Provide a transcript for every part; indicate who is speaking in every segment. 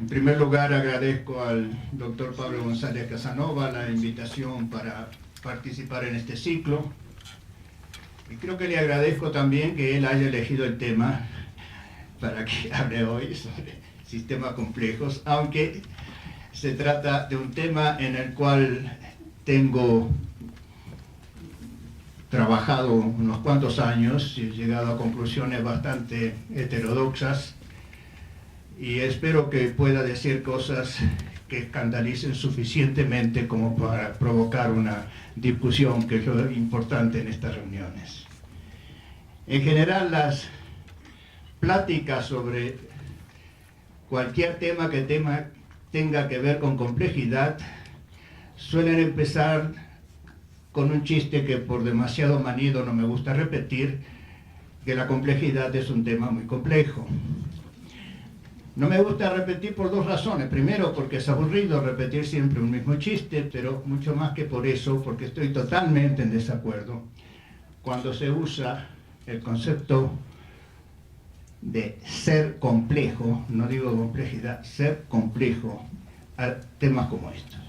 Speaker 1: En primer lugar, agradezco al doctor Pablo González Casanova la invitación para participar en este ciclo. Y creo que le agradezco también que él haya elegido el tema para que hable hoy sobre sistemas complejos, aunque se trata de un tema en el cual tengo trabajado unos cuantos años y he llegado a conclusiones bastante heterodoxas, y espero que pueda decir cosas que escandalicen suficientemente como para provocar una discusión, que es lo importante en estas reuniones. En general, las pláticas sobre cualquier tema que tenga que ver con complejidad suelen empezar con un chiste que por demasiado manido no me gusta repetir, que la complejidad es un tema muy complejo. No me gusta repetir por dos razones. Primero, porque es aburrido repetir siempre un mismo chiste, pero mucho más que por eso, porque estoy totalmente en desacuerdo cuando se usa el concepto de ser complejo, no digo complejidad, ser complejo, a temas como estos.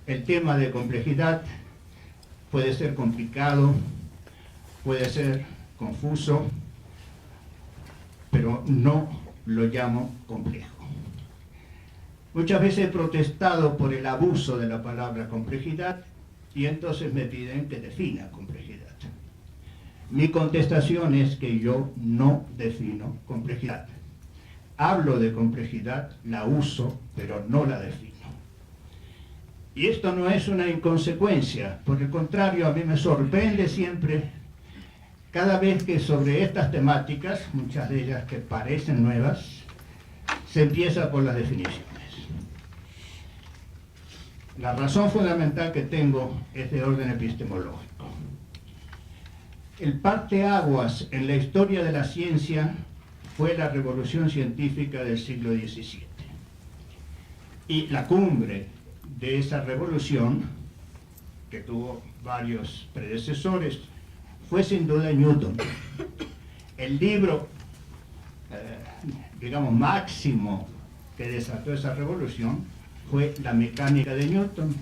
Speaker 1: El tema de complejidad puede ser complicado, puede ser confuso, pero no lo llamo complejo. Muchas veces he protestado por el abuso de la palabra complejidad y entonces me piden que defina complejidad. Mi contestación es que yo no defino complejidad. Hablo de complejidad, la uso, pero no la defino. Y esto no es una inconsecuencia, por el contrario, a mí me sorprende siempre cada vez que sobre estas temáticas, muchas de ellas que parecen nuevas, se empieza por las definiciones. La razón fundamental que tengo es de orden epistemológico. El parteaguas en la historia de la ciencia fue la revolución científica del siglo XVII. Y la cumbre de esa revolución, que tuvo varios predecesores, fue sin duda Newton. El libro, digamos, máximo que desató esa revolución fue La mecánica de Newton,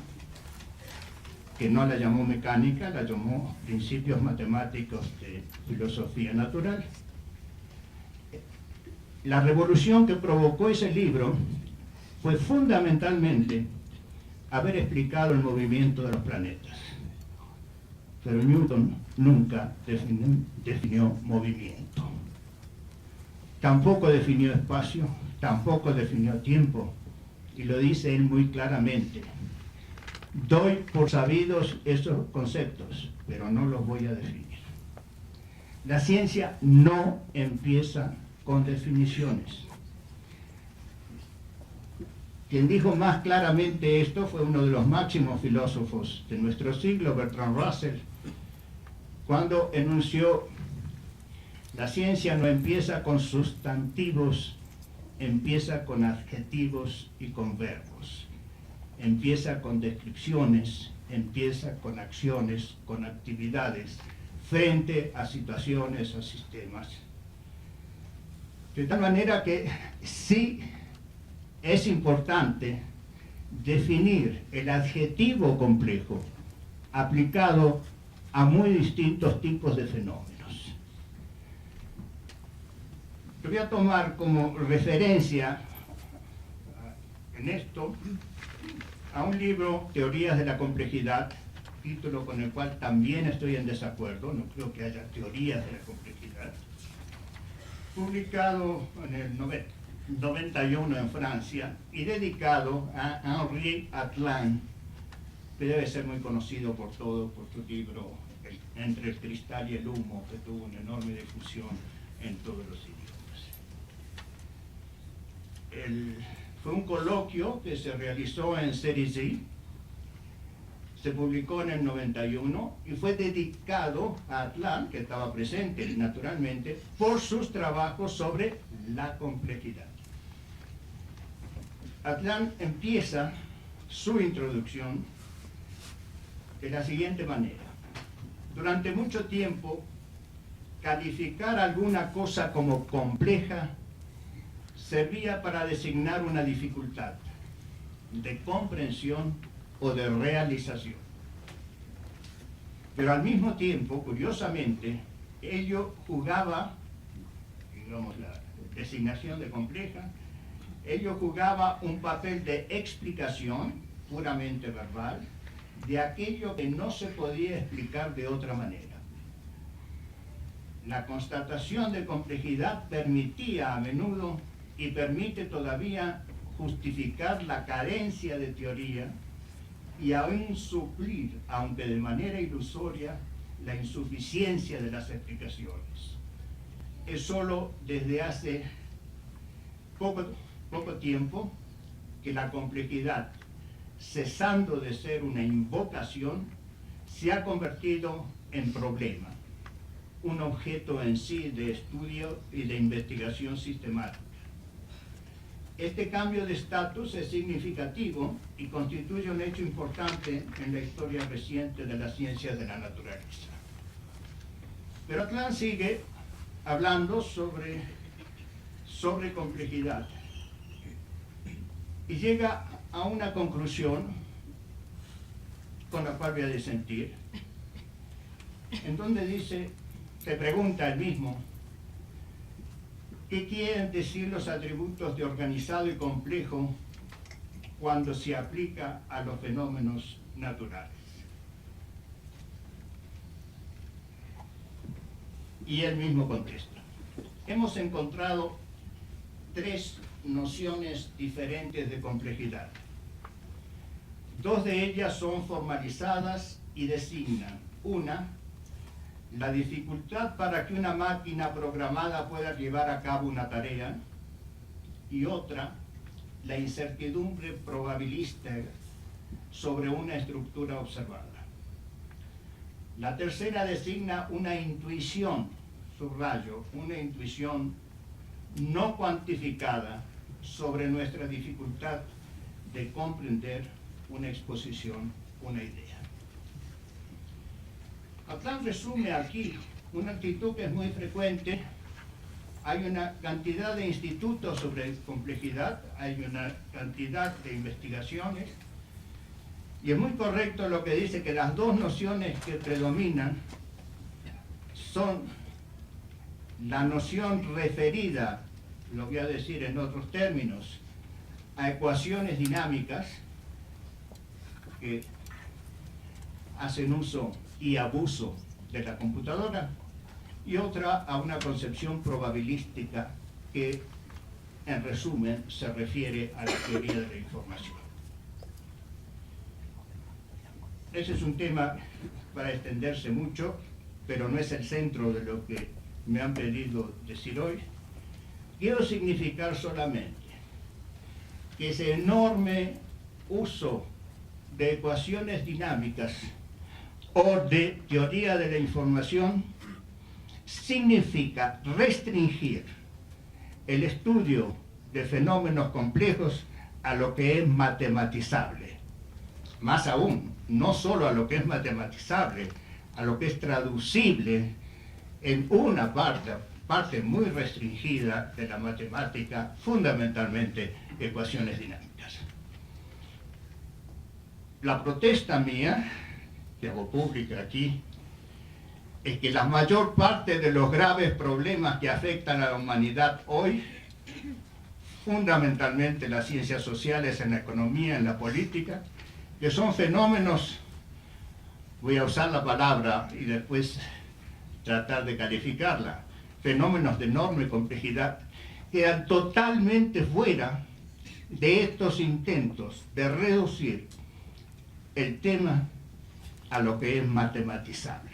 Speaker 1: que no la llamó mecánica, la llamó Principios Matemáticos de Filosofía Natural. La revolución que provocó ese libro fue fundamentalmente haber explicado el movimiento de los planetas. Pero Newton nunca definió movimiento. Tampoco definió espacio, tampoco definió tiempo, y lo dice él muy claramente. Doy por sabidos esos conceptos, pero no los voy a definir. La ciencia no empieza con definiciones. Quien dijo más claramente esto fue uno de los máximos filósofos de nuestro siglo, Bertrand Russell, cuando enunció: la ciencia no empieza con sustantivos, empieza con adjetivos y con verbos. Empieza con descripciones, empieza con acciones, con actividades, frente a situaciones o sistemas. De tal manera que sí es importante definir el adjetivo complejo aplicado a muy distintos tipos de fenómenos. Yo voy a tomar como referencia en esto a un libro, Teorías de la Complejidad, título con el cual también estoy en desacuerdo, no creo que haya teorías de la complejidad, publicado en el 91 en Francia y dedicado a Henri Atlan, que debe ser muy conocido por todos por su libro Entre el cristal y el humo, que tuvo una enorme difusión en todos los idiomas. Fue un coloquio que se realizó en Cerisy, se publicó en el 91 y fue dedicado a Atlan, que estaba presente naturalmente, por sus trabajos sobre la complejidad. Atlan empieza su introducción de la siguiente manera: durante mucho tiempo, calificar alguna cosa como compleja servía para designar una dificultad de comprensión o de realización. Pero al mismo tiempo, curiosamente, ello jugaba, digamos, la designación de compleja, ello jugaba un papel de explicación puramente verbal de aquello que no se podía explicar de otra manera. La constatación de complejidad permitía a menudo y permite todavía justificar la carencia de teoría y aún suplir, aunque de manera ilusoria, la insuficiencia de las explicaciones. Es solo desde hace poco tiempo que la complejidad, cesando de ser una invocación, se ha convertido en problema, un objeto en sí de estudio y de investigación sistemática. Este cambio de estatus es significativo y constituye un hecho importante en la historia reciente de las ciencias de la naturaleza. Pero Atlan sigue hablando sobre complejidad y llega a una conclusión con la cual voy a disentir, en donde dice, se pregunta él mismo, ¿qué quieren decir los atributos de organizado y complejo cuando se aplica a los fenómenos naturales? Y él mismo contesta. Hemos encontrado tres nociones diferentes de complejidad. Dos de ellas son formalizadas y designan: una, la dificultad para que una máquina programada pueda llevar a cabo una tarea, y otra, la incertidumbre probabilística sobre una estructura observada. La tercera designa una intuición, subrayo, una intuición no cuantificada sobre nuestra dificultad de comprender una exposición, una idea. Atlan resume aquí una actitud que es muy frecuente. Hay una cantidad de institutos sobre complejidad, hay una cantidad de investigaciones, y es muy correcto lo que dice, que las dos nociones que predominan son la noción referida, lo voy a decir en otros términos, a ecuaciones dinámicas que hacen uso y abuso de la computadora, y otra a una concepción probabilística que, en resumen, se refiere a la teoría de la información. Ese es un tema para extenderse mucho, pero no es el centro de lo que me han pedido decir hoy. Quiero significar solamente que ese enorme uso de ecuaciones dinámicas o de teoría de la información significa restringir el estudio de fenómenos complejos a lo que es matematizable. Más aún, no solo a lo que es matematizable, a lo que es traducible en una parte muy restringida de la matemática, fundamentalmente ecuaciones dinámicas. La protesta mía, que hago pública aquí, es que la mayor parte de los graves problemas que afectan a la humanidad hoy, fundamentalmente las ciencias sociales, en la economía, en la política, que son fenómenos, voy a usar la palabra y después tratar de calificarla, fenómenos de enorme complejidad, quedan totalmente fuera de estos intentos de reducir el tema a lo que es matematizable.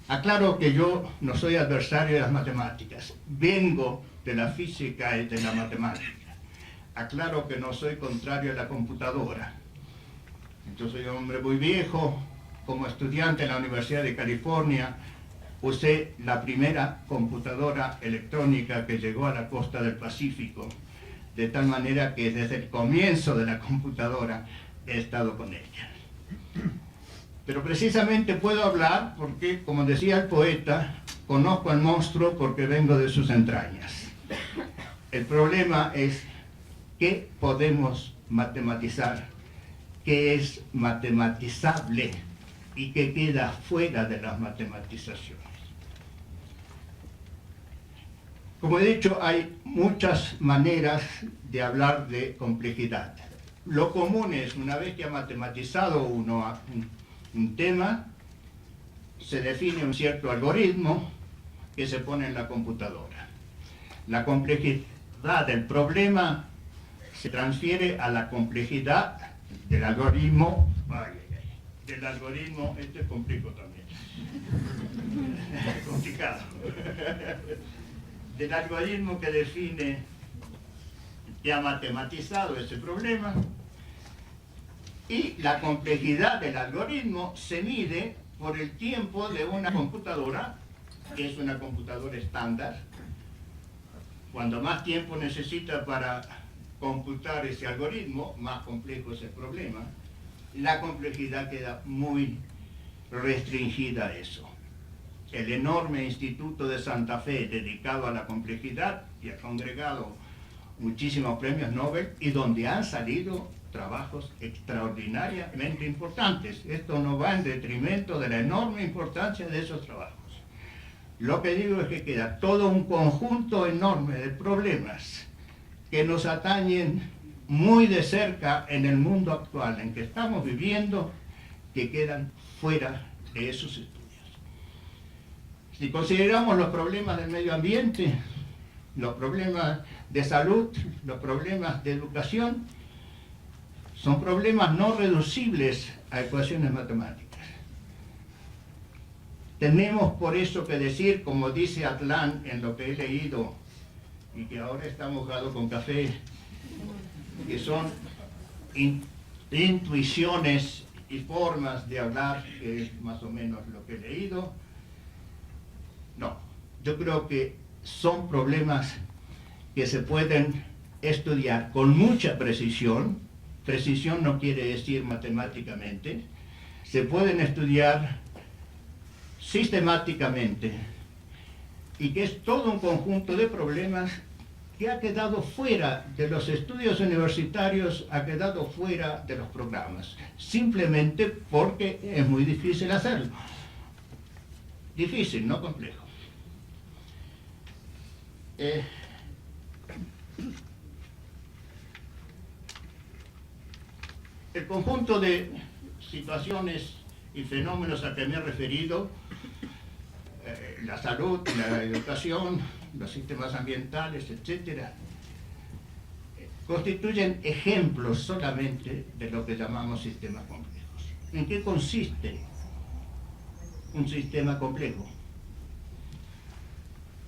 Speaker 1: Aclaro que yo no soy adversario de las matemáticas, vengo de la física y de la matemática. Aclaro que no soy contrario a la computadora. Yo soy un hombre muy viejo, como estudiante en la Universidad de California, usé la primera computadora electrónica que llegó a la costa del Pacífico, de tal manera que desde el comienzo de la computadora he estado con ella. Pero precisamente puedo hablar porque, como decía el poeta, conozco al monstruo porque vengo de sus entrañas. El problema es qué podemos matematizar, qué es matematizable y qué queda fuera de las matematizaciones. Como he dicho, hay muchas maneras de hablar de complejidad. Lo común es, una vez que ha matematizado uno un tema, se define un cierto algoritmo que se pone en la computadora. La complejidad del problema se transfiere a la complejidad del algoritmo. Del algoritmo, este es complejo también. Complicado. Del algoritmo que define, que ha matematizado ese problema, y la complejidad del algoritmo se mide por el tiempo de una computadora, que es una computadora estándar. Cuando más tiempo necesita para computar ese algoritmo, más complejo es el problema. La complejidad queda muy restringida a eso. El enorme Instituto de Santa Fe dedicado a la complejidad y ha congregado muchísimos premios Nobel y donde han salido trabajos extraordinariamente importantes. Esto no va en detrimento de la enorme importancia de esos trabajos. Lo que digo es que queda todo un conjunto enorme de problemas que nos atañen muy de cerca en el mundo actual en que estamos viviendo, que quedan fuera de esos estudios. Si consideramos los problemas del medio ambiente, los problemas de salud, los problemas de educación, son problemas no reducibles a ecuaciones matemáticas. Tenemos por eso que decir, como dice Atlan en lo que he leído, y que ahora está mojado con café, que son intuiciones y formas de hablar, que es más o menos lo que he leído. No, yo creo que son problemas que se pueden estudiar con mucha precisión. Precisión no quiere decir matemáticamente. Se pueden estudiar sistemáticamente y que es todo un conjunto de problemas que ha quedado fuera de los estudios universitarios, ha quedado fuera de los programas, simplemente porque es muy difícil hacerlo. Difícil, no complejo. El conjunto de situaciones y fenómenos a que me he referido, la salud, la educación, los sistemas ambientales, etc., constituyen ejemplos solamente de lo que llamamos sistemas complejos. ¿En qué consiste un sistema complejo?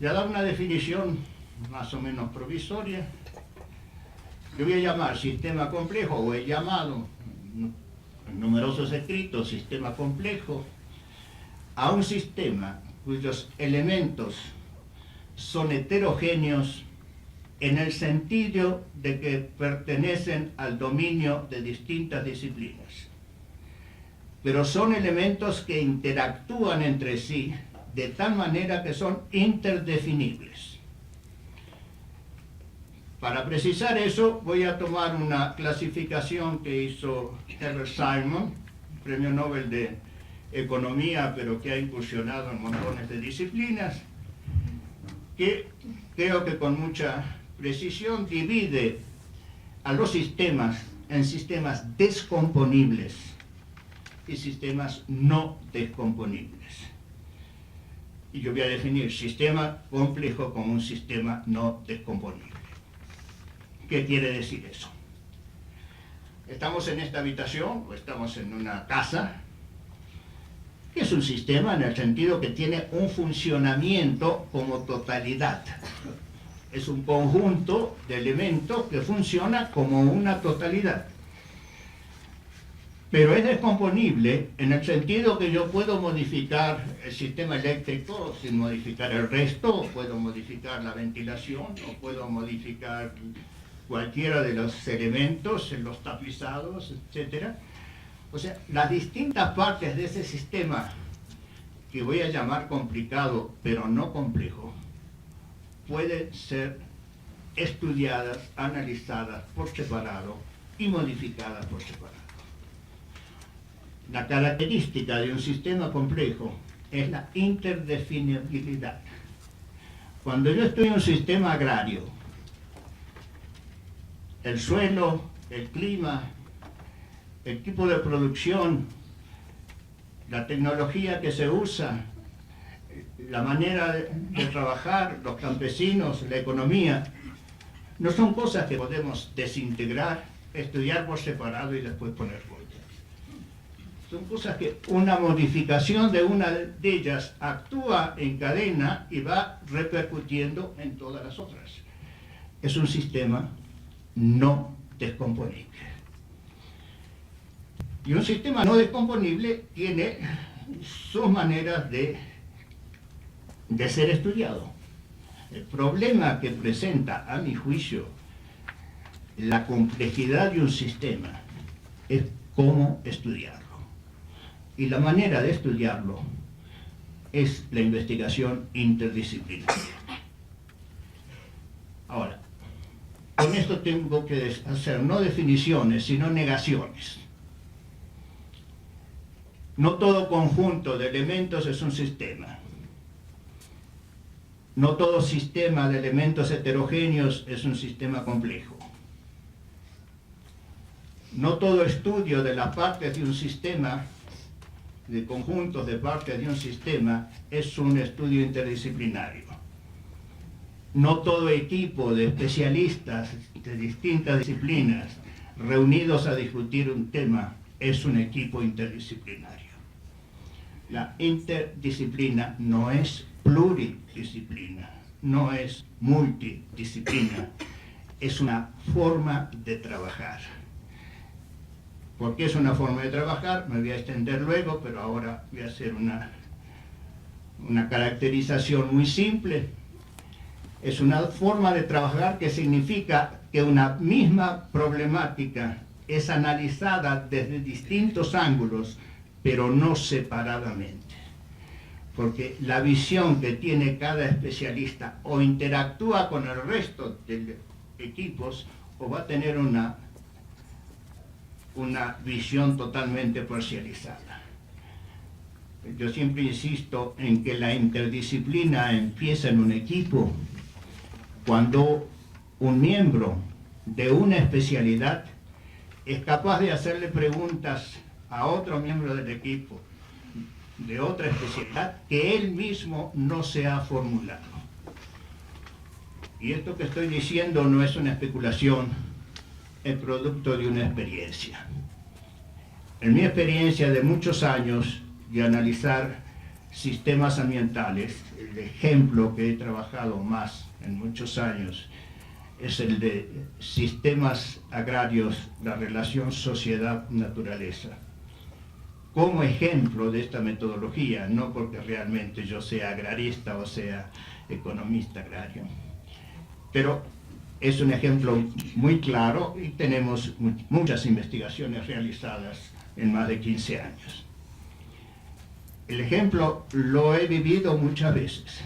Speaker 1: Voy a dar una definición más o menos provisoria. Yo voy a llamar sistema complejo, o he llamado en numerosos escritos sistema complejo, a un sistema cuyos elementos son heterogéneos en el sentido de que pertenecen al dominio de distintas disciplinas, pero son elementos que interactúan entre sí de tal manera que son interdefinibles. Para precisar eso, voy a tomar una clasificación que hizo Herbert Simon, premio Nobel de Economía, pero que ha incursionado en montones de disciplinas, que creo que con mucha precisión divide a los sistemas en sistemas descomponibles y sistemas no descomponibles. Y yo voy a definir sistema complejo como un sistema no descomponible. ¿Qué quiere decir eso? Estamos en esta habitación o estamos en una casa, que es un sistema en el sentido que tiene un funcionamiento como totalidad. Es un conjunto de elementos que funciona como una totalidad. Pero es descomponible en el sentido que yo puedo modificar el sistema eléctrico sin modificar el resto, o puedo modificar la ventilación, o puedo modificar cualquiera de los elementos, los tapizados, etc. O sea, las distintas partes de ese sistema, que voy a llamar complicado, pero no complejo, pueden ser estudiadas, analizadas por separado y modificadas por separado. La característica de un sistema complejo es la interdefinibilidad. Cuando yo estudio un sistema agrario, el suelo, el clima, el tipo de producción, la tecnología que se usa, la manera de trabajar, los campesinos, la economía, no son cosas que podemos desintegrar, estudiar por separado y después poner juntas. Son cosas que una modificación de una de ellas actúa en cadena y va repercutiendo en todas las otras. Es un sistema no descomponible. Y un sistema no descomponible tiene sus maneras de ser estudiado. El problema que presenta, a mi juicio, la complejidad de un sistema es cómo estudiarlo. Y la manera de estudiarlo es la investigación interdisciplinaria. Ahora, con esto tengo que hacer no definiciones, sino negaciones. No todo conjunto de elementos es un sistema. No todo sistema de elementos heterogéneos es un sistema complejo. No todo estudio de las partes de un sistema, de conjuntos de partes de un sistema, es un estudio interdisciplinario. No todo equipo de especialistas de distintas disciplinas reunidos a discutir un tema es un equipo interdisciplinario. La interdisciplina no es pluridisciplina, no es multidisciplina, es una forma de trabajar. ¿Por qué es una forma de trabajar? Me voy a extender luego, pero ahora voy a hacer una caracterización muy simple. Es una forma de trabajar que significa que una misma problemática es analizada desde distintos ángulos, pero no separadamente. Porque la visión que tiene cada especialista o interactúa con el resto de equipos o va a tener una visión totalmente parcializada. Yo siempre insisto en que la interdisciplina empieza en un equipo cuando un miembro de una especialidad es capaz de hacerle preguntas a otro miembro del equipo de otra especialidad que él mismo no se ha formulado. Y esto que estoy diciendo no es una especulación, es producto de una experiencia. En mi experiencia de muchos años de analizar sistemas ambientales, el ejemplo que he trabajado más en muchos años es el de sistemas agrarios, la relación sociedad-naturaleza. Como ejemplo de esta metodología, no porque realmente yo sea agrarista o sea economista agrario, pero es un ejemplo muy claro y tenemos muchas investigaciones realizadas en más de 15 años. El ejemplo lo he vivido muchas veces.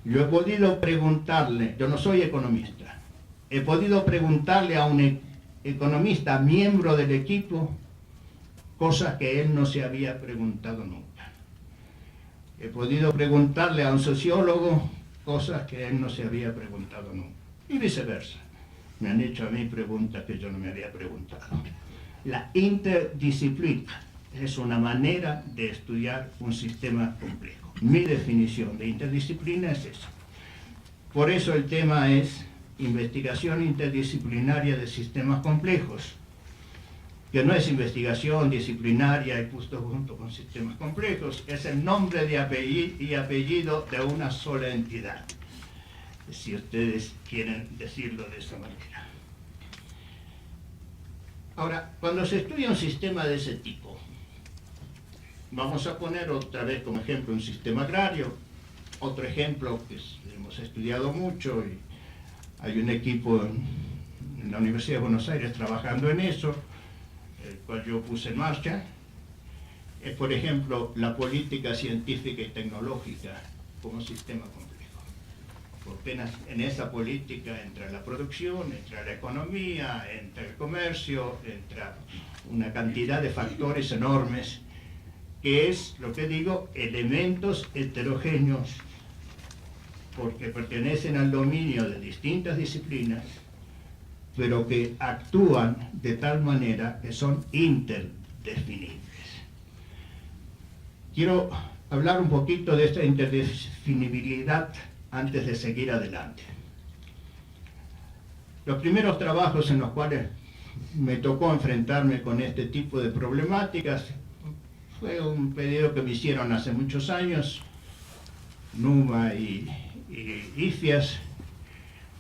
Speaker 1: Yo he podido preguntarle, yo no soy economista, he podido preguntarle a un economista, miembro del equipo, cosas que él no se había preguntado nunca. He podido preguntarle a un sociólogo cosas que él no se había preguntado nunca. Y viceversa. Me han hecho a mí preguntas que yo no me había preguntado. La interdisciplina es una manera de estudiar un sistema complejo. Mi definición de interdisciplina es esa. Por eso el tema es investigación interdisciplinaria de sistemas complejos, que no es investigación disciplinaria y justo junto con sistemas complejos, es el nombre de apellido de una sola entidad, si ustedes quieren decirlo de esa manera. Ahora, cuando se estudia un sistema de ese tipo, vamos a poner otra vez como ejemplo un sistema agrario, otro ejemplo que hemos estudiado mucho y hay un equipo en la Universidad de Buenos Aires trabajando en eso, el cual yo puse en marcha, es por ejemplo la política científica y tecnológica como sistema complejo. porque en esa política entra la producción, entra la economía, entra el comercio, entra una cantidad de factores enormes, que es, lo que digo, elementos heterogéneos, porque pertenecen al dominio de distintas disciplinas, pero que actúan de tal manera que son interdefinibles. Quiero hablar un poquito de esta interdefinibilidad antes de seguir adelante. Los primeros trabajos en los cuales me tocó enfrentarme con este tipo de problemáticas fue un pedido que me hicieron hace muchos años, Numa y IFIAS,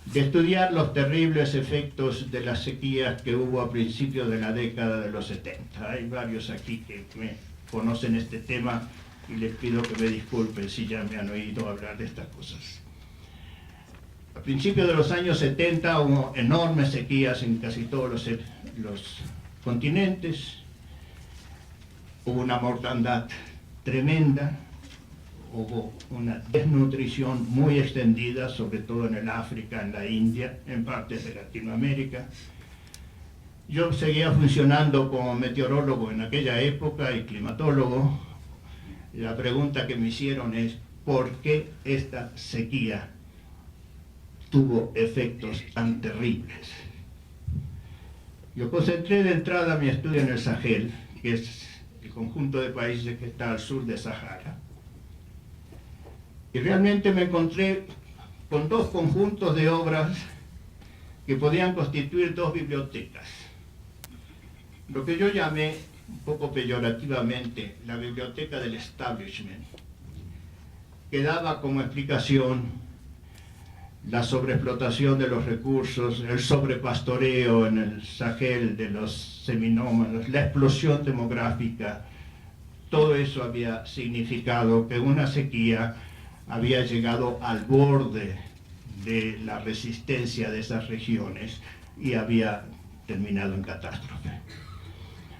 Speaker 1: de estudiar los terribles efectos de las sequías que hubo a principios de la década de los 70. Hay varios aquí que me conocen este tema y les pido que me disculpen si ya me han oído hablar de estas cosas. A principios de los años 70 hubo enormes sequías en casi todos los continentes, hubo una mortandad tremenda, hubo una desnutrición muy extendida, sobre todo en el África, en la India, en partes de Latinoamérica. Yo seguía funcionando como meteorólogo en aquella época y climatólogo. La pregunta que me hicieron es, ¿por qué esta sequía tuvo efectos tan terribles? Yo concentré de entrada mi estudio en el Sahel, que es el conjunto de países que está al sur de Sahara. Y realmente me encontré con dos conjuntos de obras que podían constituir dos bibliotecas. Lo que yo llamé, un poco peyorativamente, la biblioteca del establishment, que daba como explicación la sobreexplotación de los recursos, el sobrepastoreo en el Sahel de los seminómados, la explosión demográfica. Todo eso había significado que una sequía había llegado al borde de la resistencia de esas regiones y había terminado en catástrofe.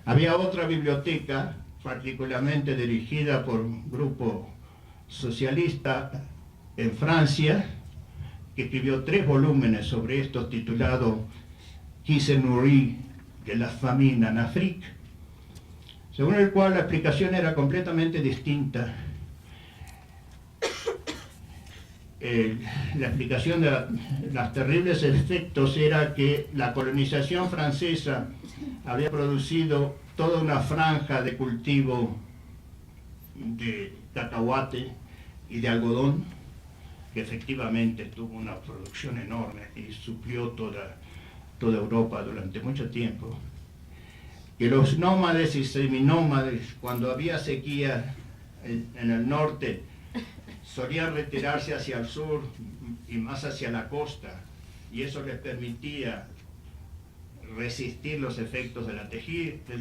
Speaker 1: Había otra biblioteca, particularmente dirigida por un grupo socialista en Francia, que escribió 3 volúmenes sobre esto, titulado Qui se nourrit de la famine en Afrique, según el cual la explicación era completamente distinta. La explicación de los terribles efectos era que la colonización francesa había producido toda una franja de cultivo de cacahuate y de algodón, que efectivamente tuvo una producción enorme y suplió toda Europa durante mucho tiempo. Que los nómades y seminómades, cuando había sequía en el norte, solían retirarse hacia el sur y más hacia la costa, y eso les permitía resistir los efectos de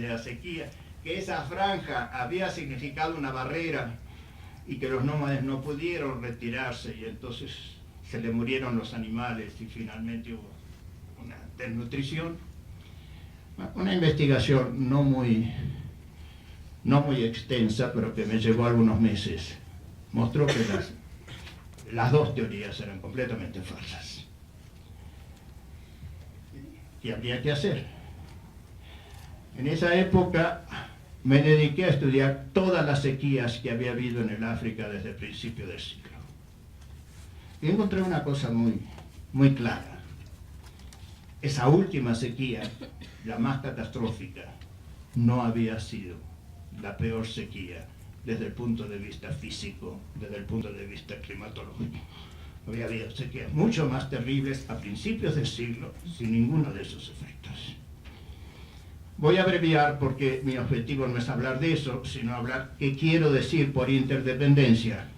Speaker 1: la sequía, que esa franja había significado una barrera y que los nómades no pudieron retirarse, y entonces se le murieron los animales y finalmente hubo una desnutrición. Una investigación no muy extensa, pero que me llevó algunos meses, mostró que las dos teorías eran completamente falsas. ¿Qué habría que hacer? En esa época me dediqué a estudiar todas las sequías que había habido en el África desde el principio del siglo. Y encontré una cosa muy clara. Esa última sequía, la más catastrófica, no había sido la peor sequía desde el punto de vista físico, desde el punto de vista climatológico. Había habido sequías mucho más terribles a principios del siglo sin ninguno de esos efectos. Voy a abreviar porque mi objetivo no es hablar de eso, sino hablar qué quiero decir por interdependencia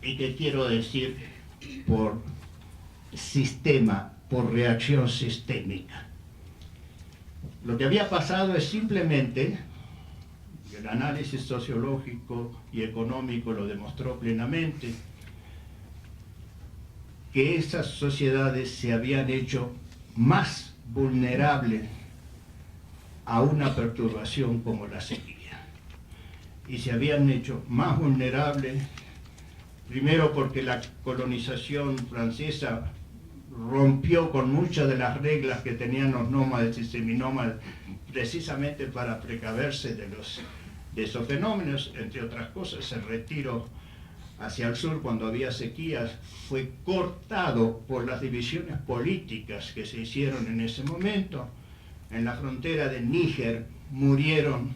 Speaker 1: y qué quiero decir por sistema, por reacción sistémica. Lo que había pasado es simplemente, el análisis sociológico y económico lo demostró plenamente, que esas sociedades se habían hecho más vulnerables a una perturbación como la sequía, y se habían hecho más vulnerables Primero porque la colonización francesa rompió con muchas de las reglas que tenían los nómades y seminómades, precisamente para precaverse de esos fenómenos, entre otras cosas. El retiro hacia el sur, cuando había sequías, fue cortado por las divisiones políticas que se hicieron en ese momento. En la frontera de Níger murieron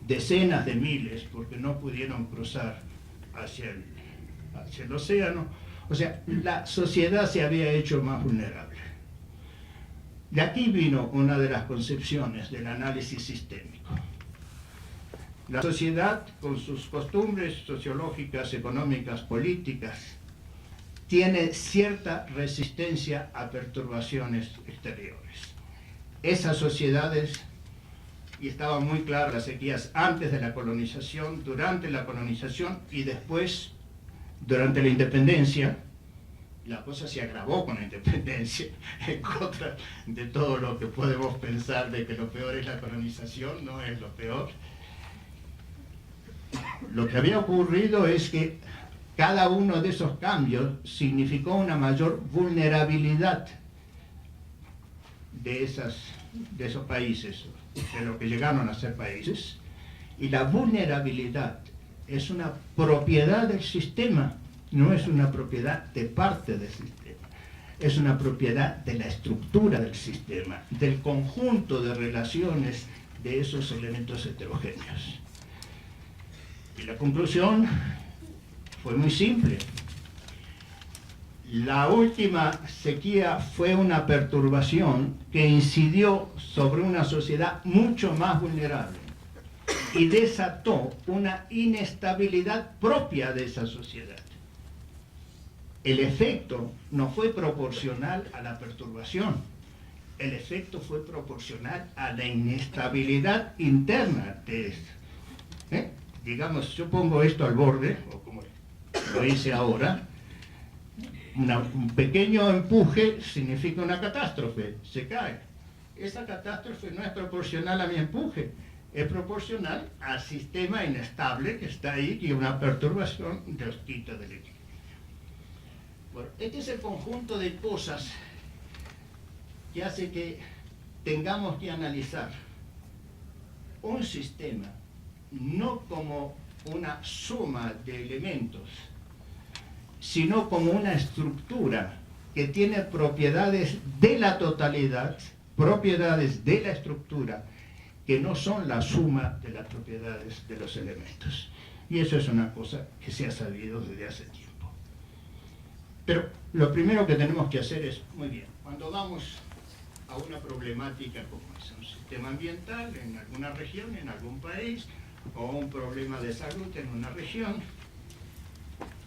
Speaker 1: decenas de miles porque no pudieron cruzar hacia el océano. O sea, la sociedad se había hecho más vulnerable. De aquí vino una de las concepciones del análisis sistémico. La sociedad, con sus costumbres sociológicas, económicas, políticas, tiene cierta resistencia a perturbaciones exteriores. Esas sociedades, y estaban muy claras las sequías antes de la colonización, durante la colonización y después, durante la independencia, la cosa se agravó con la independencia, en contra de todo lo que podemos pensar de que lo peor es la colonización, no es lo peor. Lo que había ocurrido es que cada uno de esos cambios significó una mayor vulnerabilidad de esos países, de lo que llegaron a ser países, y la vulnerabilidad es una propiedad del sistema, no es una propiedad de parte del sistema, es una propiedad de la estructura del sistema, del conjunto de relaciones de esos elementos heterogéneos. Y la conclusión fue muy simple. La última sequía fue una perturbación que incidió sobre una sociedad mucho más vulnerable y desató una inestabilidad propia de esa sociedad. El efecto no fue proporcional a la perturbación, el efecto fue proporcional a la inestabilidad interna de esto. Digamos, yo pongo esto al borde, o como lo hice ahora, un pequeño empuje significa una catástrofe, se cae. Esa catástrofe no es proporcional a mi empuje, es proporcional al sistema inestable que está ahí y una perturbación los quita del equilibrio. Bueno, este es el conjunto de cosas que hace que tengamos que analizar un sistema no como una suma de elementos, sino como una estructura que tiene propiedades de la totalidad, propiedades de la estructura, que no son la suma de las propiedades de los elementos. Y eso es una cosa que se ha sabido desde hace tiempo. Pero lo primero que tenemos que hacer es, muy bien, cuando vamos a una problemática como esa, un sistema ambiental en alguna región, en algún país, o un problema de salud en una región,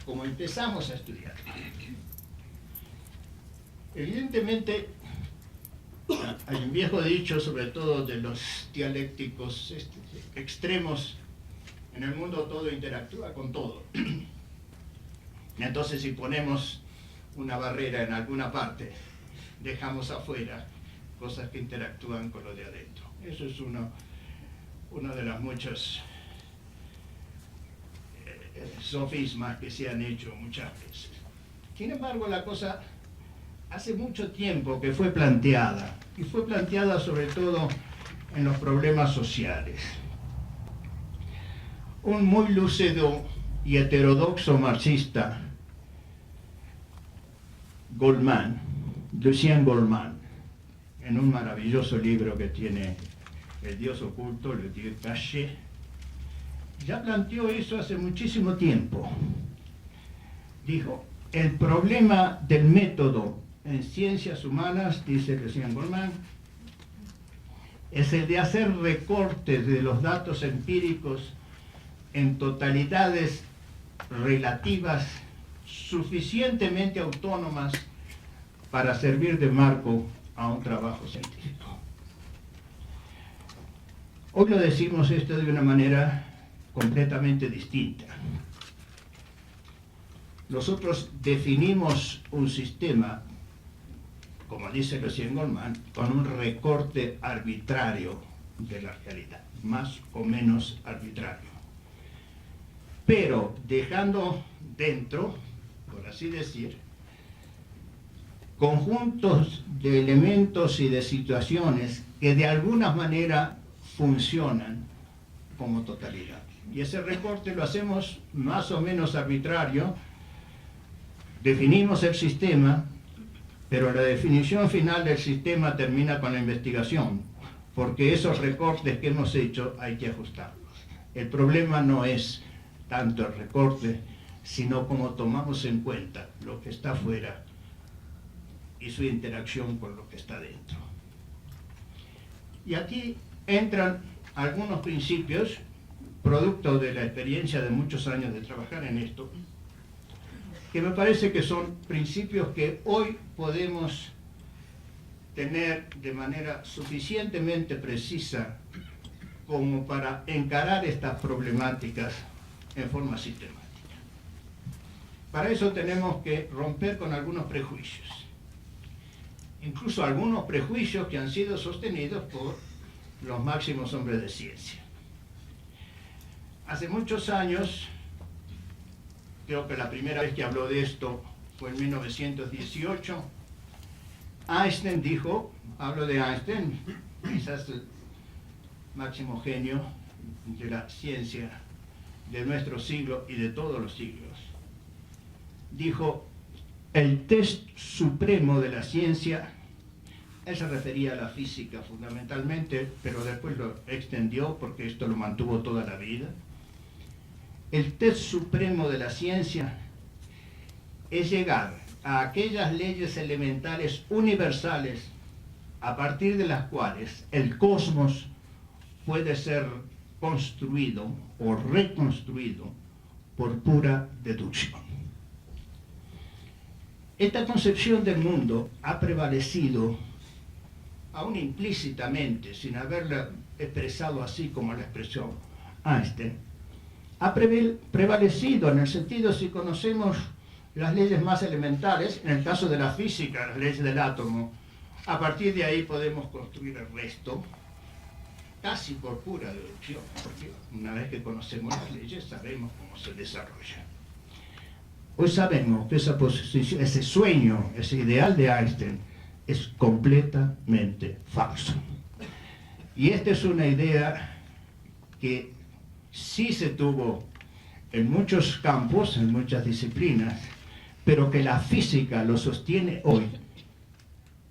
Speaker 1: como empezamos a estudiar. Evidentemente, hay un viejo dicho, sobre todo de los dialécticos extremos, en el mundo todo interactúa con todo. Entonces, si ponemos una barrera en alguna parte, dejamos afuera cosas que interactúan con lo de adentro. Eso es uno de los muchos sofismas que se han hecho muchas veces. Sin embargo, la cosa hace mucho tiempo que fue planteada, y fue planteada sobre todo en los problemas sociales. Un muy lúcido y heterodoxo marxista, Lucien Goldman, en un maravilloso libro que tiene El Dios oculto, Le Dieu caché, ya planteó eso hace muchísimo tiempo. Dijo, el problema del método en ciencias humanas, dice Lucien Goldman, es el de hacer recortes de los datos empíricos en totalidades relativas suficientemente autónomas para servir de marco a un trabajo científico. Hoy lo decimos esto de una manera completamente distinta. Nosotros definimos un sistema, como dice Lucien Goldman, con un recorte arbitrario de la realidad, más o menos arbitrario. pero dejando dentro, por así decir, conjuntos de elementos y de situaciones que de alguna manera funcionan como totalidad. Y ese recorte lo hacemos más o menos arbitrario, definimos el sistema, pero la definición final del sistema termina con la investigación, porque esos recortes que hemos hecho hay que ajustarlos. El problema no es tanto el recorte, sino cómo tomamos en cuenta lo que está afuera y su interacción con lo que está dentro. Y aquí entran algunos principios, producto de la experiencia de muchos años de trabajar en esto, que me parece que son principios que hoy podemos tener de manera suficientemente precisa como para encarar estas problemáticas en forma sistemática. Para eso tenemos que romper con algunos prejuicios, incluso algunos prejuicios que han sido sostenidos por los máximos hombres de ciencia. Hace muchos años, creo que la primera vez que habló de esto fue en 1918, Einstein dijo, hablo de Einstein, quizás el máximo genio de la ciencia de nuestro siglo y de todos los siglos, dijo, el test supremo de la ciencia, él se refería a la física fundamentalmente, pero después lo extendió porque esto lo mantuvo toda la vida. El test supremo de la ciencia es llegar a aquellas leyes elementales universales a partir de las cuales el cosmos puede ser construido o reconstruido por pura deducción. Esta concepción del mundo ha prevalecido, aún implícitamente, sin haberla expresado así como la expresó Einstein, ha prevalecido en el sentido, si conocemos las leyes más elementales, en el caso de la física, las leyes del átomo, a partir de ahí podemos construir el resto, casi por pura deducción, porque una vez que conocemos las leyes sabemos cómo se desarrollan. Hoy sabemos que esa posición, ese sueño, ese ideal de Einstein es completamente falso. Y esta es una idea que sí se tuvo en muchos campos, en muchas disciplinas, pero que la física lo sostiene hoy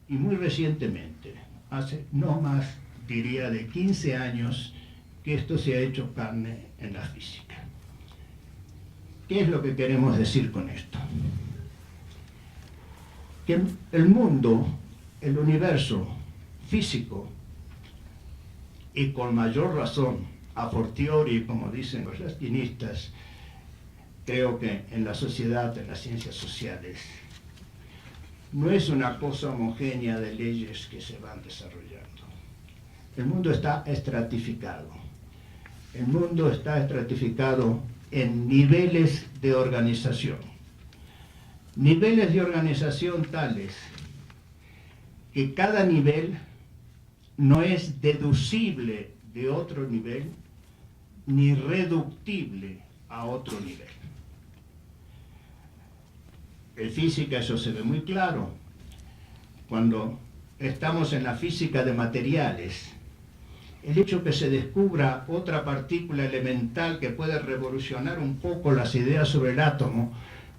Speaker 1: y muy recientemente, hace no más, diría, de 15 años que esto se ha hecho carne en la física. ¿Qué es lo que queremos decir con esto? Que el mundo, el universo físico, y con mayor razón, a fortiori, como dicen los latinistas, creo que en la sociedad, en las ciencias sociales, no es una cosa homogénea de leyes que se van desarrollando. El mundo está estratificado. El mundo está estratificado en niveles de organización. Niveles de organización tales que cada nivel no es deducible de otro nivel ni reductible a otro nivel. En física eso se ve muy claro. Cuando estamos en la física de materiales, el hecho que se descubra otra partícula elemental que puede revolucionar un poco las ideas sobre el átomo,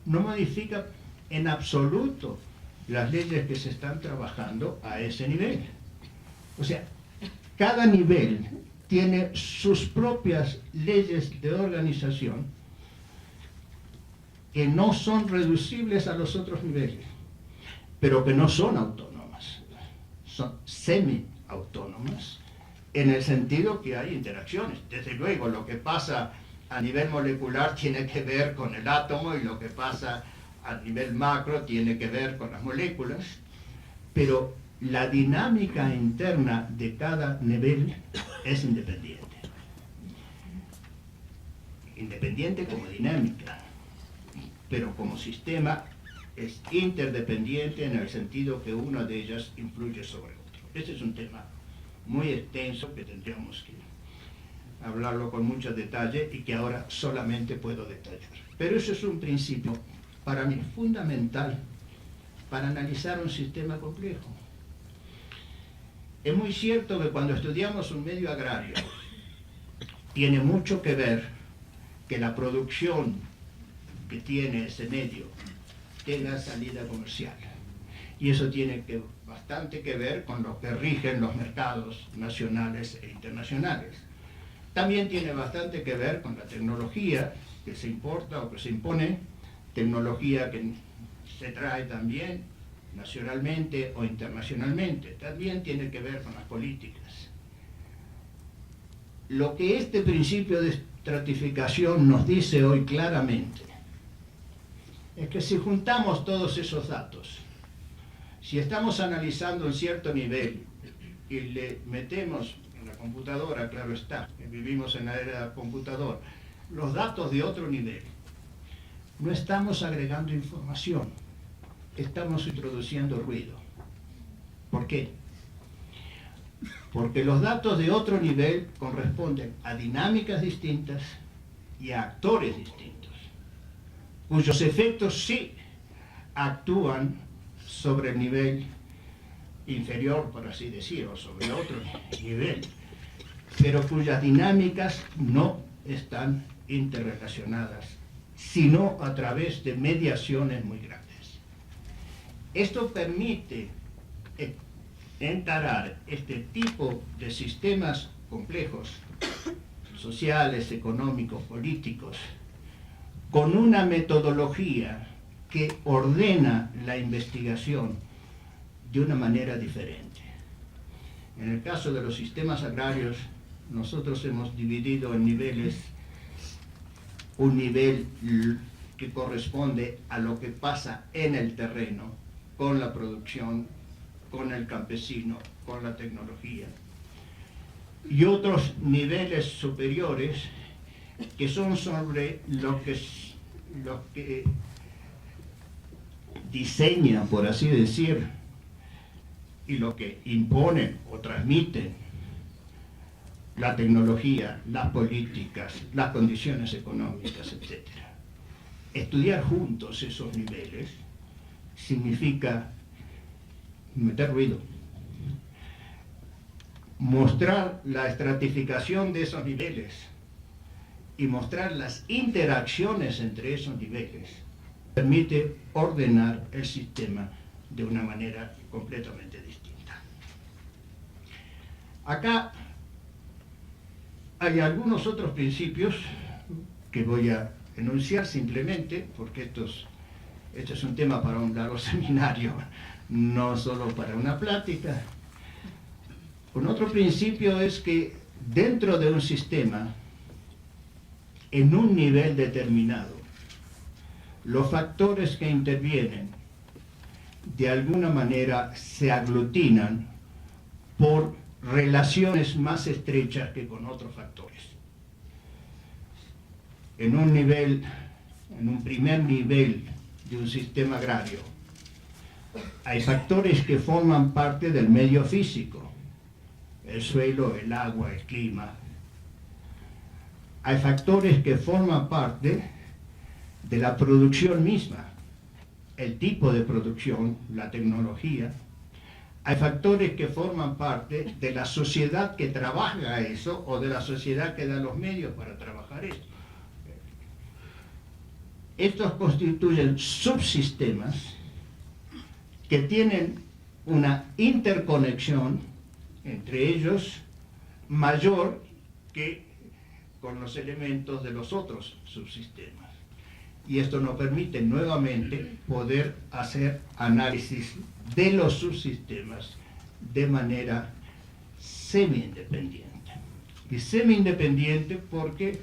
Speaker 1: no modifica en absoluto las leyes que se están trabajando a ese nivel. O sea, cada nivel tiene sus propias leyes de organización que no son reducibles a los otros niveles, pero que no son autónomas, son semi-autónomas, en el sentido que hay interacciones. Desde luego, lo que pasa a nivel molecular tiene que ver con el átomo y lo que pasa a nivel macro tiene que ver con las moléculas, pero la dinámica interna de cada nivel es independiente. Independiente como dinámica, pero como sistema es interdependiente en el sentido que una de ellas influye sobre otro. Este es un tema muy extenso que tendríamos que hablarlo con mucho detalle y que ahora solamente puedo detallar. Pero eso es un principio para mí fundamental para analizar un sistema complejo. Es muy cierto que cuando estudiamos un medio agrario, tiene mucho que ver que la producción que tiene ese medio tenga salida comercial. Y eso tiene bastante que ver con lo que rigen los mercados nacionales e internacionales. También tiene bastante que ver con la tecnología que se importa o que se impone, tecnología que se trae también nacionalmente o internacionalmente. También tiene que ver con las políticas. Lo que este principio de estratificación nos dice hoy claramente es que si juntamos todos esos datos, si estamos analizando un cierto nivel y le metemos en la computadora, claro está, que vivimos en la era del computador, los datos de otro nivel, no estamos agregando información, estamos introduciendo ruido. ¿Por qué? Porque los datos de otro nivel corresponden a dinámicas distintas y a actores distintos, cuyos efectos sí actúan sobre el nivel inferior, por así decirlo, sobre otro nivel, pero cuyas dinámicas no están interrelacionadas, sino a través de mediaciones muy grandes. Esto permite encarar este tipo de sistemas complejos, sociales, económicos, políticos, con una metodología que ordena la investigación de una manera diferente. En el caso de los sistemas agrarios, nosotros hemos dividido en niveles, un nivel que corresponde a lo que pasa en el terreno, con la producción, con el campesino, con la tecnología, y otros niveles superiores que son sobre lo que diseñan, por así decir, y lo que imponen o transmiten la tecnología, las políticas, las condiciones económicas, etc. Estudiar juntos esos niveles significa meter ruido, mostrar la estratificación de esos niveles y mostrar las interacciones entre esos niveles permite ordenar el sistema de una manera completamente distinta. Acá hay algunos otros principios que voy a enunciar simplemente, porque este es un tema para un largo seminario, no solo para una plática. Un otro principio es que dentro de un sistema, en un nivel determinado, los factores que intervienen de alguna manera se aglutinan por relaciones más estrechas que con otros factores. En un primer nivel de un sistema agrario, hay factores que forman parte del medio físico, el suelo, el agua, el clima. Hay factores que forman parte de la producción misma, el tipo de producción, la tecnología. Hay factores que forman parte de la sociedad que trabaja eso o de la sociedad que da los medios para trabajar eso. Estos constituyen subsistemas que tienen una interconexión entre ellos mayor que con los elementos de los otros subsistemas. Y esto nos permite nuevamente poder hacer análisis de los subsistemas de manera semi-independiente. Y semi-independiente porque,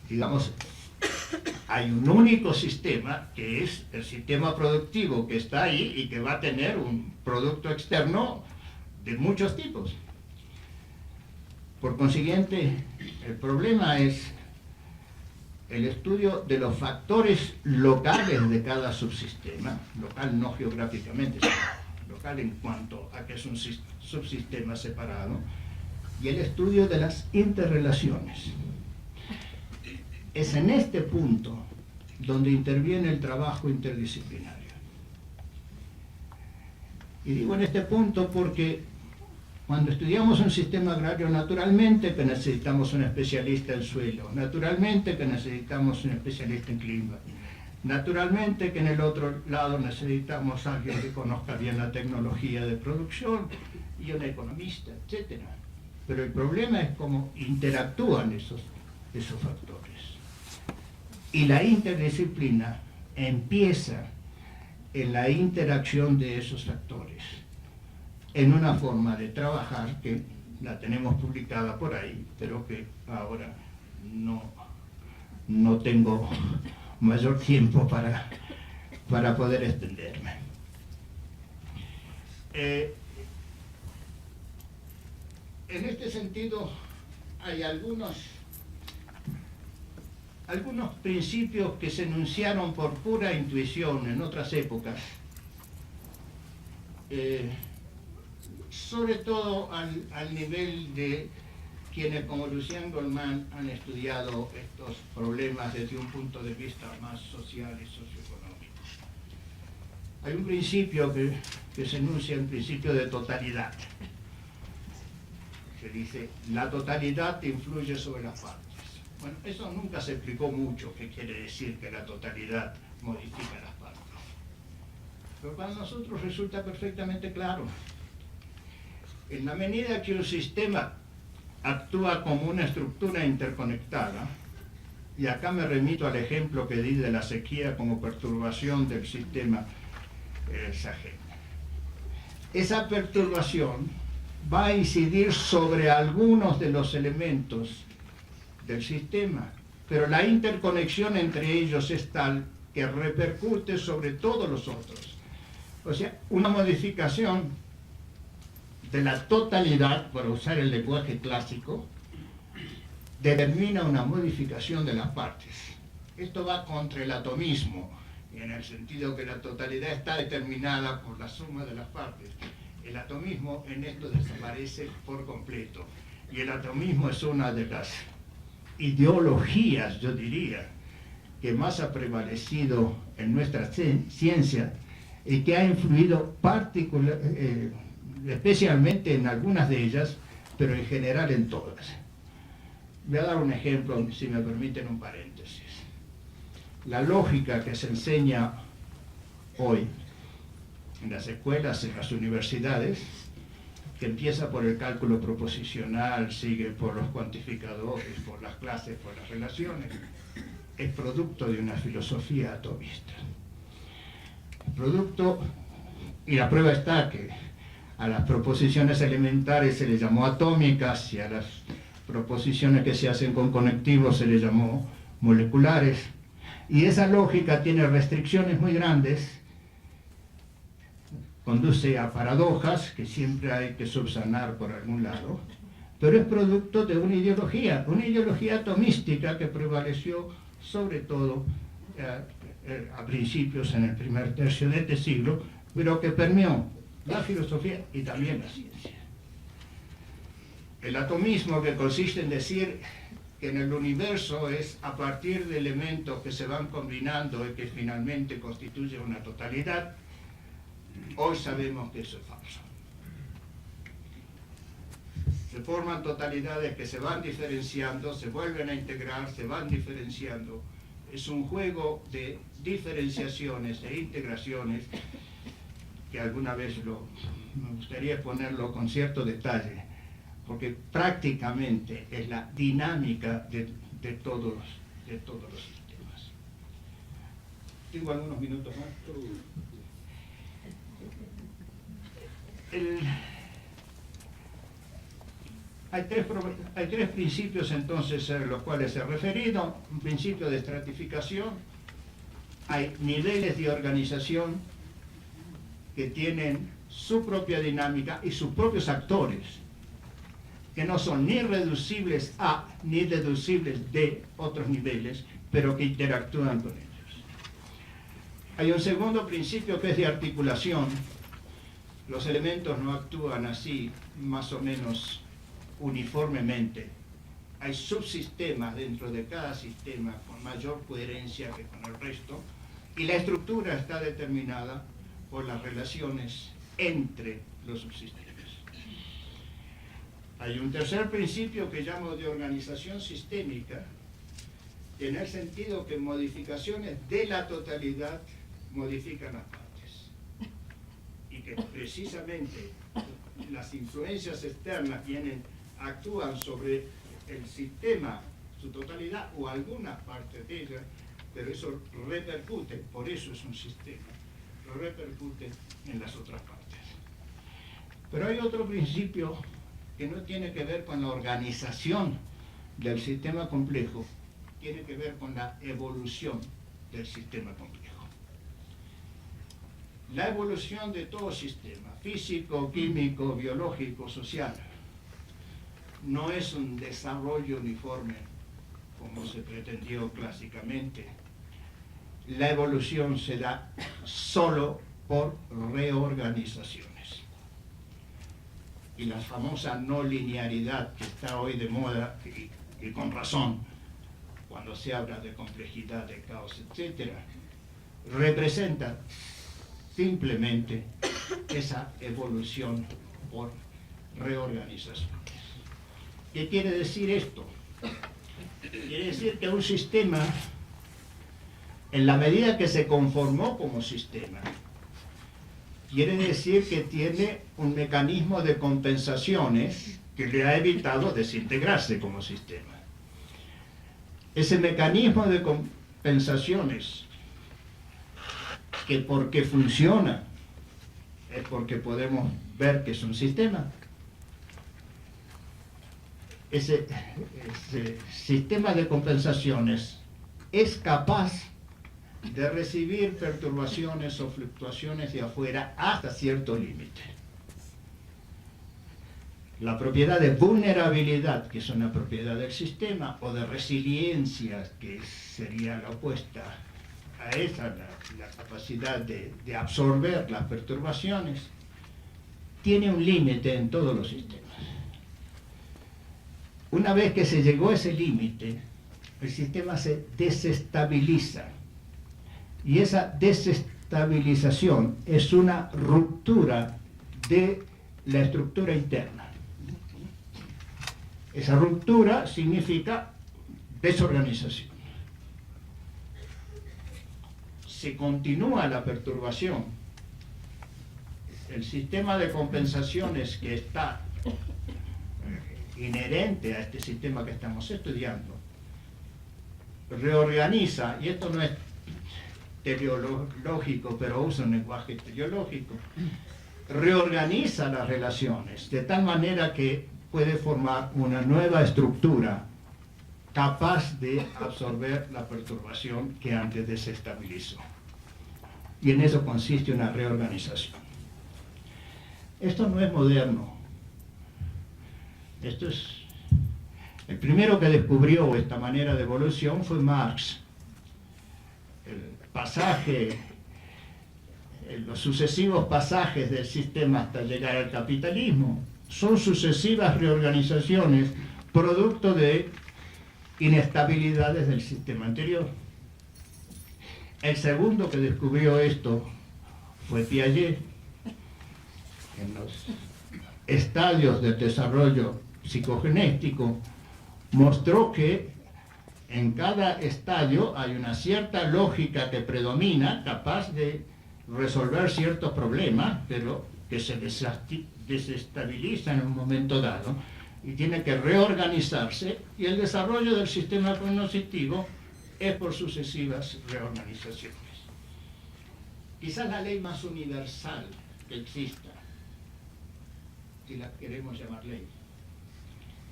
Speaker 1: digamos, hay un único sistema que es el sistema productivo que está ahí y que va a tener un producto externo de muchos tipos. Por consiguiente, el problema es el estudio de los factores locales de cada subsistema, local no geográficamente, sino local en cuanto a que es un subsistema separado, y el estudio de las interrelaciones. Es en este punto donde interviene el trabajo interdisciplinario. Y digo en este punto porque cuando estudiamos un sistema agrario, naturalmente que necesitamos un especialista en suelo, naturalmente que necesitamos un especialista en clima, naturalmente que en el otro lado necesitamos a alguien que conozca bien la tecnología de producción y un economista, etc. Pero el problema es cómo interactúan esos factores. Y la interdisciplina empieza en la interacción de esos factores, en una forma de trabajar que la tenemos publicada por ahí, pero que ahora no tengo mayor tiempo para poder extenderme. En este sentido, hay algunos principios que se enunciaron por pura intuición en otras épocas, sobre todo al nivel de quienes como Lucien Goldman han estudiado estos problemas desde un punto de vista más social y socioeconómico. Hay un principio que se enuncia, el principio de totalidad. Se dice, la totalidad influye sobre las partes. Bueno, eso nunca se explicó mucho, qué quiere decir que la totalidad modifica las partes. Pero para nosotros resulta perfectamente claro. En la medida que un sistema actúa como una estructura interconectada, y acá me remito al ejemplo que di de la sequía como perturbación del sistema Sahel. Esa perturbación va a incidir sobre algunos de los elementos del sistema, pero la interconexión entre ellos es tal que repercute sobre todos los otros. O sea, una modificación de la totalidad, para usar el lenguaje clásico, determina una modificación de las partes. Esto va contra el atomismo, en el sentido que la totalidad está determinada por la suma de las partes. El atomismo en esto desaparece por completo, y el atomismo es una de las ideologías, yo diría, que más ha prevalecido en nuestra ciencia y que ha influido especialmente en algunas de ellas, pero en general en todas. Voy a dar un ejemplo, si me permiten un paréntesis. La lógica que se enseña hoy en las escuelas, en las universidades, que empieza por el cálculo proposicional, sigue por los cuantificadores, por las clases, por las relaciones, es producto de una filosofía atomista. Y la prueba está que a las proposiciones elementares se les llamó atómicas y a las proposiciones que se hacen con conectivos se les llamó moleculares. Y esa lógica tiene restricciones muy grandes, conduce a paradojas que siempre hay que subsanar por algún lado, pero es producto de una ideología atomística que prevaleció sobre todo a principios en el primer tercio de este siglo, pero que permeó la filosofía y también la ciencia. El atomismo, que consiste en decir que en el universo es a partir de elementos que se van combinando y que finalmente constituyen una totalidad, hoy sabemos que eso es falso. Se forman totalidades que se van diferenciando, se vuelven a integrar, se van diferenciando. Es un juego de diferenciaciones e integraciones que alguna vez me gustaría ponerlo con cierto detalle, porque prácticamente es la dinámica de todos los sistemas. ¿Tengo algunos minutos más? Hay tres principios entonces a los cuales he referido. Un principio de estratificación, hay niveles de organización que tienen su propia dinámica y sus propios actores, que no son ni reducibles a ni deducibles de otros niveles, pero que interactúan con ellos. Hay un segundo principio que es de articulación. Los elementos no actúan así, más o menos uniformemente. Hay subsistemas dentro de cada sistema con mayor coherencia que con el resto, y la estructura está determinada por las relaciones entre los subsistemas. Hay un tercer principio que llamo de organización sistémica, en el sentido que modificaciones de la totalidad modifican las partes, y que precisamente las influencias externas actúan sobre el sistema, su totalidad o algunas partes de ella, pero eso repercute, por eso es un sistema, repercute en las otras partes. Pero hay otro principio que no tiene que ver con la organización del sistema complejo, tiene que ver con la evolución del sistema complejo. La evolución de todo sistema, físico, químico, biológico, social, no es un desarrollo uniforme como se pretendió clásicamente. La evolución se da solo por reorganizaciones. Y la famosa no linearidad que está hoy de moda, y con razón, cuando se habla de complejidad, de caos, etc., representa simplemente esa evolución por reorganizaciones. ¿Qué quiere decir esto? Quiere decir que un sistema, en la medida que se conformó como sistema, quiere decir que tiene un mecanismo de compensaciones que le ha evitado desintegrarse como sistema. Ese mecanismo de compensaciones, que porque funciona, es porque podemos ver que es un sistema. Ese sistema de compensaciones es capaz de recibir perturbaciones o fluctuaciones de afuera hasta cierto límite. La propiedad de vulnerabilidad, que es una propiedad del sistema, o de resiliencia, que sería la opuesta a esa, la capacidad de absorber las perturbaciones, tiene un límite en todos los sistemas. Una vez que se llegó a ese límite, el sistema se desestabiliza. Y esa desestabilización es una ruptura de la estructura interna. Esa ruptura significa desorganización. Se continúa la perturbación. El sistema de compensaciones que está inherente a este sistema que estamos estudiando reorganiza, y esto no es teleológico, pero usa un lenguaje teleológico, reorganiza las relaciones de tal manera que puede formar una nueva estructura capaz de absorber la perturbación que antes desestabilizó. Y en eso consiste una reorganización. Esto no es moderno. Esto es... El primero que descubrió esta manera de evolución fue Marx. Los sucesivos pasajes del sistema hasta llegar al capitalismo son sucesivas reorganizaciones producto de inestabilidades del sistema anterior. El segundo que descubrió esto fue Piaget. En los estadios del desarrollo psicogenético mostró que en cada estadio hay una cierta lógica que predomina, capaz de resolver ciertos problemas, pero que se desestabiliza en un momento dado y tiene que reorganizarse, y el desarrollo del sistema cognitivo es por sucesivas reorganizaciones. Quizás la ley más universal que exista, si la queremos llamar ley,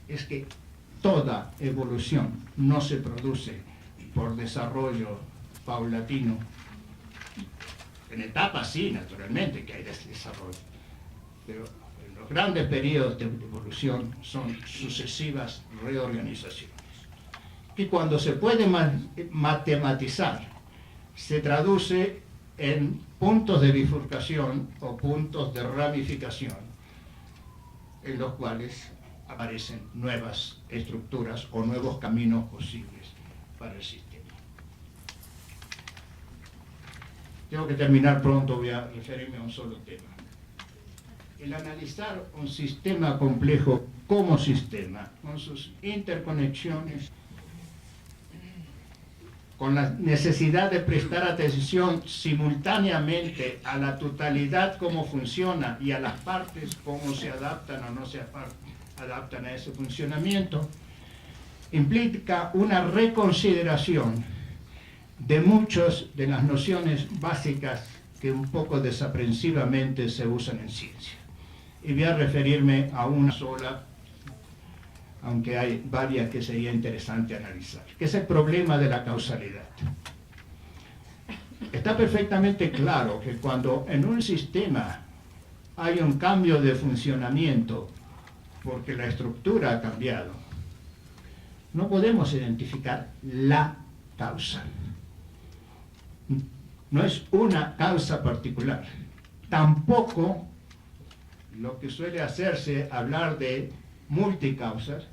Speaker 1: es que toda evolución no se produce por desarrollo paulatino. En etapas sí, naturalmente, que hay desarrollo, pero en los grandes periodos de evolución son sucesivas reorganizaciones. Y cuando se puede matematizar, se traduce en puntos de bifurcación o puntos de ramificación, en los cuales aparecen nuevas estructuras o nuevos caminos posibles para el sistema. Tengo que terminar pronto, voy a referirme a un solo tema. El analizar un sistema complejo como sistema, con sus interconexiones, con la necesidad de prestar atención simultáneamente a la totalidad cómo funciona y a las partes cómo se adaptan o no se adaptan a ese funcionamiento, implica una reconsideración de muchas de las nociones básicas que un poco desaprensivamente se usan en ciencia. Y voy a referirme a una sola, aunque hay varias que sería interesante analizar, que es el problema de la causalidad. Está perfectamente claro que cuando en un sistema hay un cambio de funcionamiento porque la estructura ha cambiado, no podemos identificar la causa. No es una causa particular. Tampoco lo que suele hacerse hablar de multicausas,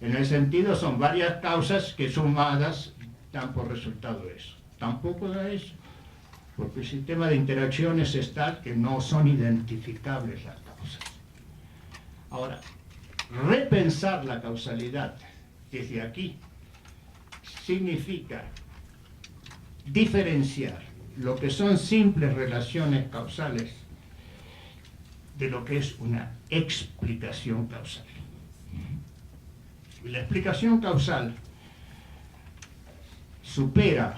Speaker 1: en el sentido son varias causas que sumadas dan por resultado eso. Tampoco da eso, porque el sistema de interacciones es tal que no son identificables las causas. Ahora, repensar la causalidad desde aquí significa diferenciar lo que son simples relaciones causales de lo que es una explicación causal. La explicación causal supera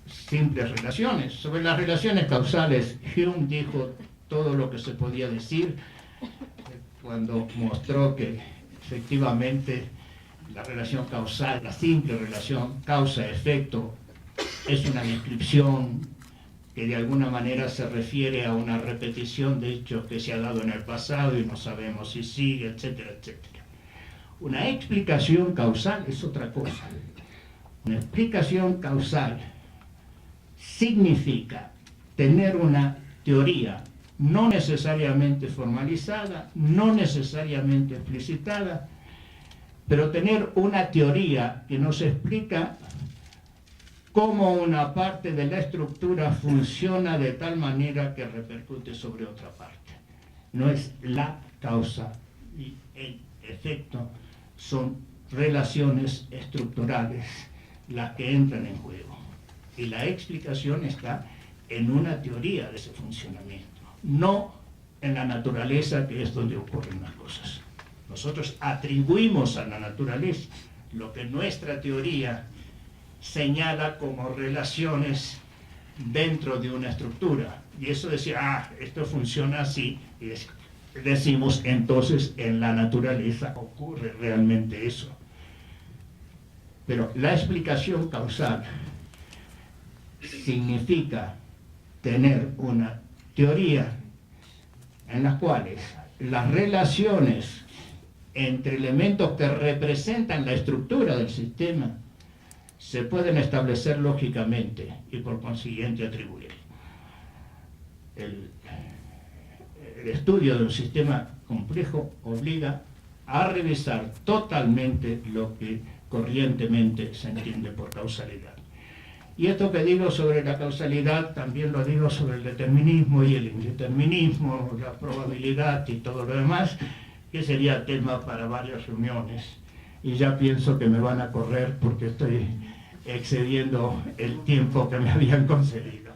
Speaker 1: simples relaciones. Sobre las relaciones causales, Hume dijo todo lo que se podía decir cuando mostró que efectivamente la relación causal, la simple relación causa-efecto, es una descripción que de alguna manera se refiere a una repetición de hechos que se ha dado en el pasado y no sabemos si sigue, etcétera, etcétera. Una explicación causal es otra cosa. Una explicación causal significa tener una teoría no necesariamente formalizada, no necesariamente explicitada, pero tener una teoría que nos explica cómo una parte de la estructura funciona de tal manera que repercute sobre otra parte. No es la causa y el efecto, son relaciones estructurales las que entran en juego. Y la explicación está en una teoría de ese funcionamiento, no en la naturaleza, que es donde ocurren las cosas. Nosotros atribuimos a la naturaleza lo que nuestra teoría señala como relaciones dentro de una estructura. Y eso decía, esto funciona así, y decimos, entonces en la naturaleza ocurre realmente eso. Pero la explicación causal significa tener una teoría en las cuales las relaciones entre elementos que representan la estructura del sistema se pueden establecer lógicamente y por consiguiente atribuir. El estudio de un sistema complejo obliga a revisar totalmente lo que corrientemente se entiende por causalidad. Y esto que digo sobre la causalidad también lo digo sobre el determinismo y el indeterminismo, la probabilidad y todo lo demás, que sería tema para varias reuniones. Y ya pienso que me van a correr porque estoy excediendo el tiempo que me habían concedido.